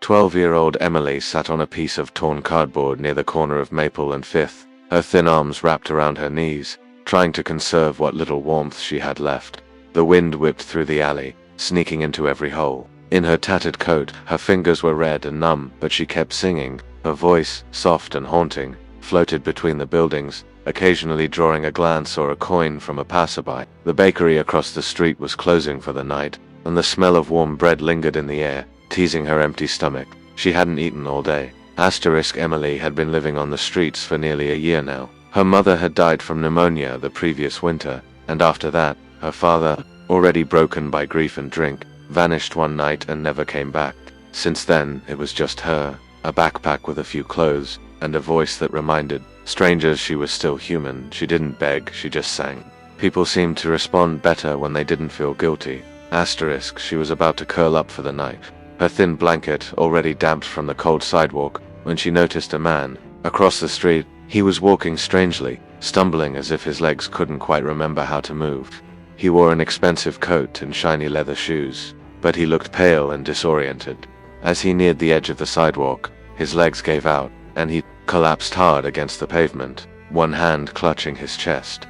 12-year-old Emily sat on a piece of torn cardboard near the corner of Maple and 5th, her thin arms wrapped around her knees, trying to conserve what little warmth she had left. The wind whipped through the alley, sneaking into every hole. In her tattered coat, her fingers were red and numb, but she kept singing. Her voice, soft and haunting, floated between the buildings, occasionally drawing a glance or a coin from a passerby. The bakery across the street was closing for the night, and the smell of warm bread lingered in the air, teasing her empty stomach. She hadn't eaten all day. Emily had been living on the streets for nearly a year now. Her mother had died from pneumonia the previous winter, and after that, her father, already broken by grief and drink, vanished one night and never came back. Since then, it was just her, a backpack with a few clothes, and a voice that reminded strangers she was still human. She didn't beg, she just sang. People seemed to respond better when they didn't feel guilty. She was about to curl up for the night, her thin blanket already damp from the cold sidewalk, when she noticed a man across the street. He was walking strangely, stumbling as if his legs couldn't quite remember how to move. He wore an expensive coat and shiny leather shoes, but he looked pale and disoriented. As he neared the edge of the sidewalk, his legs gave out, and he collapsed hard against the pavement, one hand clutching his chest.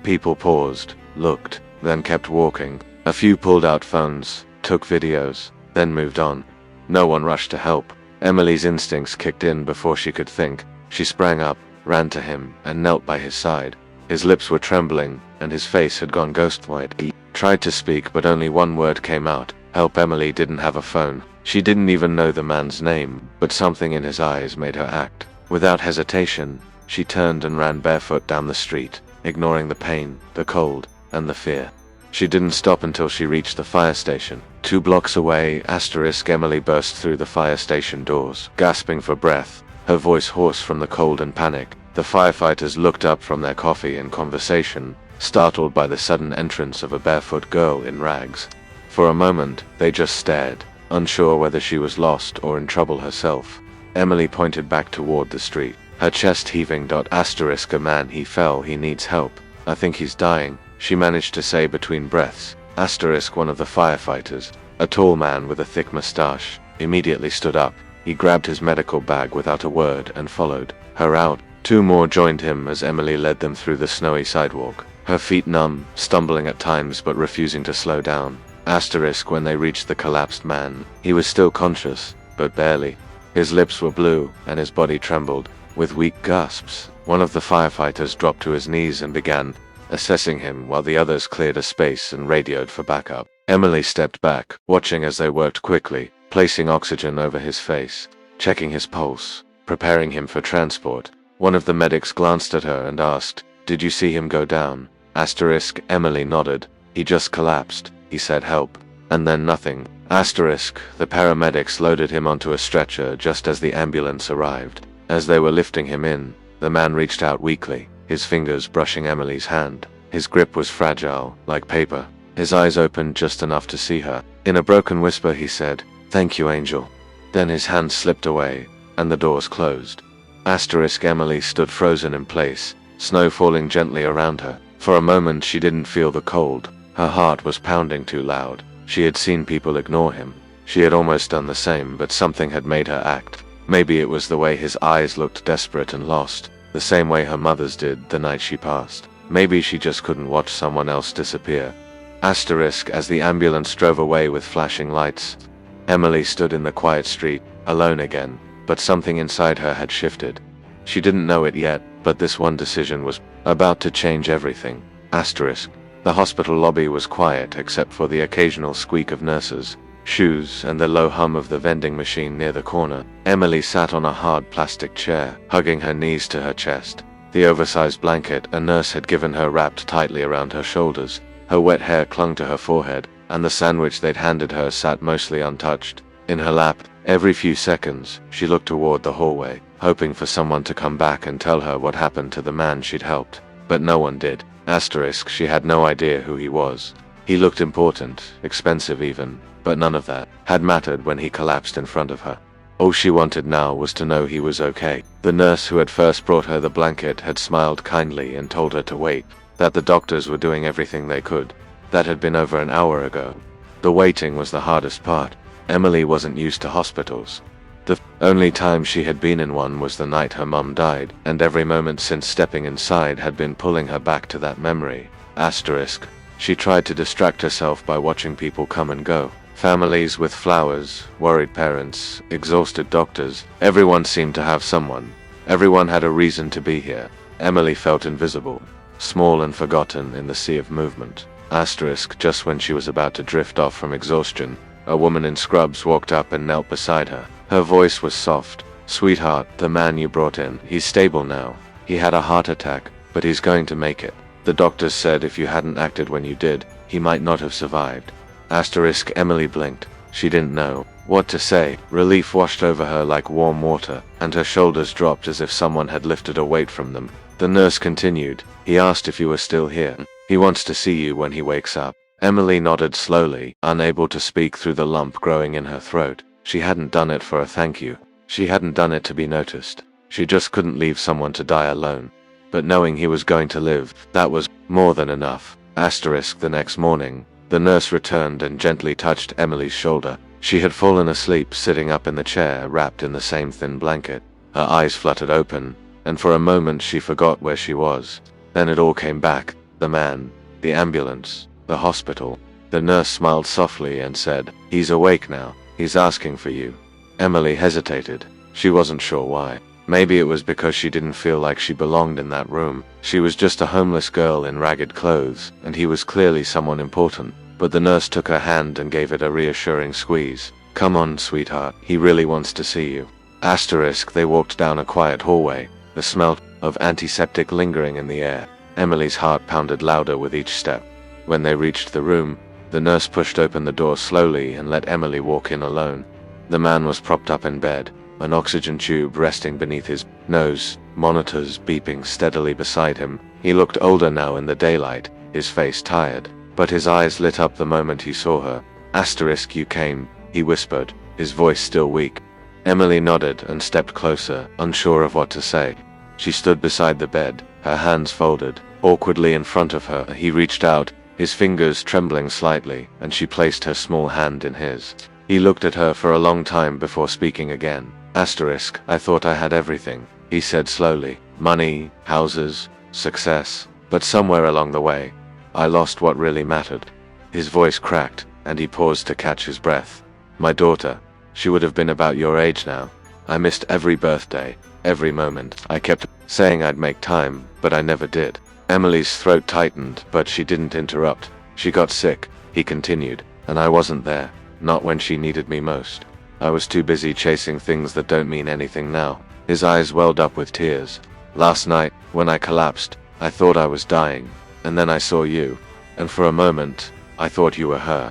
People paused, looked, then kept walking. A few pulled out phones, took videos, then moved on. No one rushed to help. Emily's instincts kicked in before she could think. She sprang up, ran to him, and knelt by his side. His lips were trembling, and his face had gone ghost white. He tried to speak, but only one word came out. Help. Emily didn't have a phone. She didn't even know the man's name, but something in his eyes made her act. Without hesitation, she turned and ran barefoot down the street, ignoring the pain, the cold, and the fear. She didn't stop until she reached the fire station. 2 blocks away, Emily burst through the fire station doors, gasping for breath, her voice hoarse from the cold and panic. The firefighters looked up from their coffee and conversation, startled by the sudden entrance of a barefoot girl in rags. For a moment, they just stared, unsure whether she was lost or in trouble herself. Emily pointed back toward the street, her chest heaving. A man, he fell, he needs help. I think he's dying, she managed to say between breaths. One of the firefighters, a tall man with a thick mustache, immediately stood up. He grabbed his medical bag without a word and followed her out. 2 more joined him as Emily led them through the snowy sidewalk, her feet numb, stumbling at times but refusing to slow down. When they reached the collapsed man, he was still conscious, but barely. His lips were blue, and his body trembled. With weak gasps, one of the firefighters dropped to his knees and began assessing him while the others cleared a space and radioed for backup. Emily stepped back, watching as they worked quickly, placing oxygen over his face, checking his pulse, preparing him for transport. One of the medics glanced at her and asked, "Did you see him go down?" Emily nodded. "He just collapsed," he said. "Help." And then nothing. The paramedics loaded him onto a stretcher just as the ambulance arrived. As they were lifting him in, the man reached out weakly, his fingers brushing Emily's hand. His grip was fragile, like paper. His eyes opened just enough to see her. In a broken whisper he said, "Thank you, Angel." Then his hand slipped away, and the doors closed. Emily stood frozen in place, snow falling gently around her. For a moment she didn't feel the cold. Her heart was pounding too loud. She had seen people ignore him. She had almost done the same, but something had made her act. Maybe it was the way his eyes looked desperate and lost, the same way her mother's did the night she passed. Maybe she just couldn't watch someone else disappear. As the ambulance drove away with flashing lights, Emily stood in the quiet street, alone again, but something inside her had shifted. She didn't know it yet, but this one decision was about to change everything. The hospital lobby was quiet except for the occasional squeak of nurses' shoes and the low hum of the vending machine near the corner. Emily sat on a hard plastic chair, hugging her knees to her chest. The oversized blanket a nurse had given her wrapped tightly around her shoulders. Her wet hair clung to her forehead, and the sandwich they'd handed her sat mostly untouched. In her lap, every few seconds, she looked toward the hallway, hoping for someone to come back and tell her what happened to the man she'd helped. But no one did. She had no idea who he was. He looked important, expensive even, but none of that had mattered when he collapsed in front of her. All she wanted now was to know he was okay. The nurse who had first brought her the blanket had smiled kindly and told her to wait, that the doctors were doing everything they could. That had been over an hour ago. The waiting was the hardest part. Emily wasn't used to hospitals. The only time she had been in one was the night her mum died, and every moment since stepping inside had been pulling her back to that memory. Asterisk. She tried to distract herself by watching people come and go. Families with flowers, worried parents, exhausted doctors. Everyone seemed to have someone. Everyone had a reason to be here. Emily felt invisible, small and forgotten in the sea of movement. Asterisk. Just when she was about to drift off from exhaustion, a woman in scrubs walked up and knelt beside her. Her voice was soft. "Sweetheart, the man you brought in, he's stable now. He had a heart attack, but he's going to make it. The doctors said if you hadn't acted when you did, he might not have survived." Asterisk. Emily blinked. She didn't know what to say. Relief washed over her like warm water, and her shoulders dropped as if someone had lifted a weight from them. The nurse continued. "He asked if you were still here. He wants to see you when he wakes up." Emily nodded slowly, unable to speak through the lump growing in her throat. She hadn't done it for a thank you. She hadn't done it to be noticed. She just couldn't leave someone to die alone. But knowing he was going to live, that was more than enough. Asterisk. The next morning, the nurse returned and gently touched Emily's shoulder. She had fallen asleep sitting up in the chair, wrapped in the same thin blanket. Her eyes fluttered open, and for a moment she forgot where she was. Then it all came back. The man, the ambulance, the hospital. The nurse smiled softly and said, "He's awake now. He's asking for you." Emily hesitated. She wasn't sure why. Maybe it was because she didn't feel like she belonged in that room. She was just a homeless girl in ragged clothes, and he was clearly someone important. But the nurse took her hand and gave it a reassuring squeeze. "Come on, sweetheart. He really wants to see you." Asterisk. They walked down a quiet hallway, the smell of antiseptic lingering in the air. Emily's heart pounded louder with each step. When they reached the room, the nurse pushed open the door slowly and let Emily walk in alone. The man was propped up in bed, an oxygen tube resting beneath his nose, monitors beeping steadily beside him. He looked older now in the daylight, his face tired, but his eyes lit up the moment he saw her. Asterisk. "You came," he whispered, his voice still weak. Emily nodded and stepped closer, unsure of what to say. She stood beside the bed, her hands folded, awkwardly in front of her. He reached out, his fingers trembling slightly, and she placed her small hand in his. He looked at her for a long time before speaking again. Asterisk. "I thought I had everything," he said slowly. "Money, houses, success. But somewhere along the way, I lost what really mattered." His voice cracked, and he paused to catch his breath. "My daughter. She would have been about your age now. I missed every birthday, every moment. I kept saying I'd make time, but I never did." Emily's throat tightened, but she didn't interrupt. "She got sick," he continued, "and I wasn't there. Not when she needed me most. I was too busy chasing things that don't mean anything now." His eyes welled up with tears. "Last night, when I collapsed, I thought I was dying, and then I saw you, and for a moment, I thought you were her."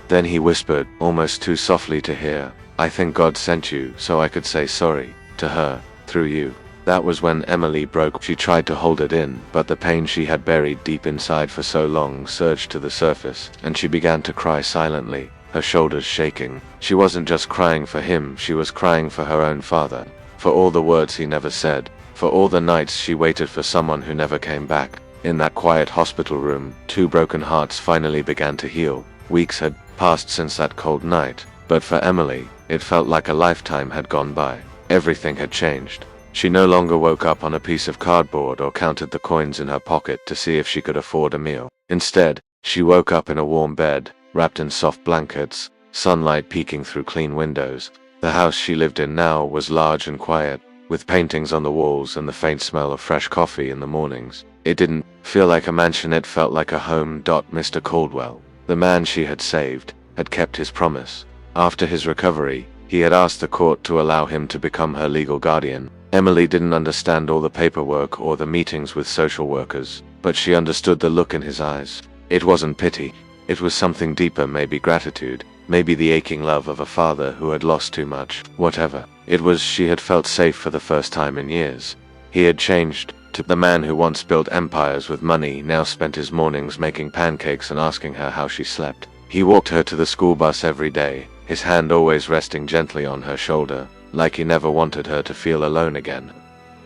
Then he whispered, almost too softly to hear, "I think God sent you so I could say sorry to her, through you." That was when Emily broke. She tried to hold it in, but the pain she had buried deep inside for so long surged to the surface, and she began to cry silently, her shoulders shaking. She wasn't just crying for him, she was crying for her own father, for all the words he never said, for all the nights she waited for someone who never came back. In that quiet hospital room, two broken hearts finally began to heal. Weeks had passed since that cold night, but for Emily, it felt like a lifetime had gone by. Everything had changed. She no longer woke up on a piece of cardboard or counted the coins in her pocket to see if she could afford a meal. Instead, she woke up in a warm bed, wrapped in soft blankets, sunlight peeking through clean windows. The house she lived in now was large and quiet, with paintings on the walls and the faint smell of fresh coffee in the mornings. It didn't feel like a mansion, it felt like a home. Mr. Caldwell, the man she had saved, had kept his promise. After his recovery, he had asked the court to allow him to become her legal guardian. Emily didn't understand all the paperwork or the meetings with social workers, but she understood the look in his eyes. It wasn't pity. It was something deeper, maybe gratitude, maybe the aching love of a father who had lost too much. Whatever it was, she had felt safe for the first time in years. He had changed. The man who once built empires with money now spent his mornings making pancakes and asking her how she slept. He walked her to the school bus every day, his hand always resting gently on her shoulder, like he never wanted her to feel alone again.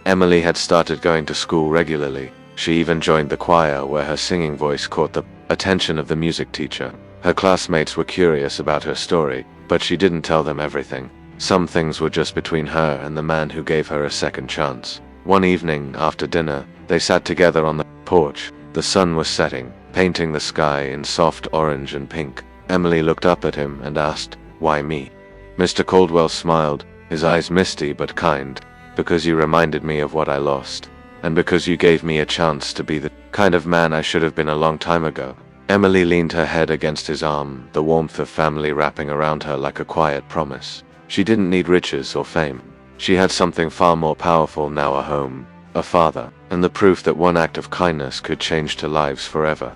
Emily had started going to school regularly. She even joined the choir, where her singing voice caught the attention of the music teacher. Her classmates were curious about her story, but she didn't tell them everything. Some things were just between her and the man who gave her a second chance. One evening, after dinner, they sat together on the porch. The sun was setting, painting the sky in soft orange and pink. Emily looked up at him and asked, "Why me?" Mr. Caldwell smiled, his eyes misty but kind. "Because you reminded me of what I lost. And because you gave me a chance to be the kind of man I should have been a long time ago." Emily leaned her head against his arm, the warmth of family wrapping around her like a quiet promise. She didn't need riches or fame. She had something far more powerful now: a home, a father, and the proof that one act of kindness could change two lives forever.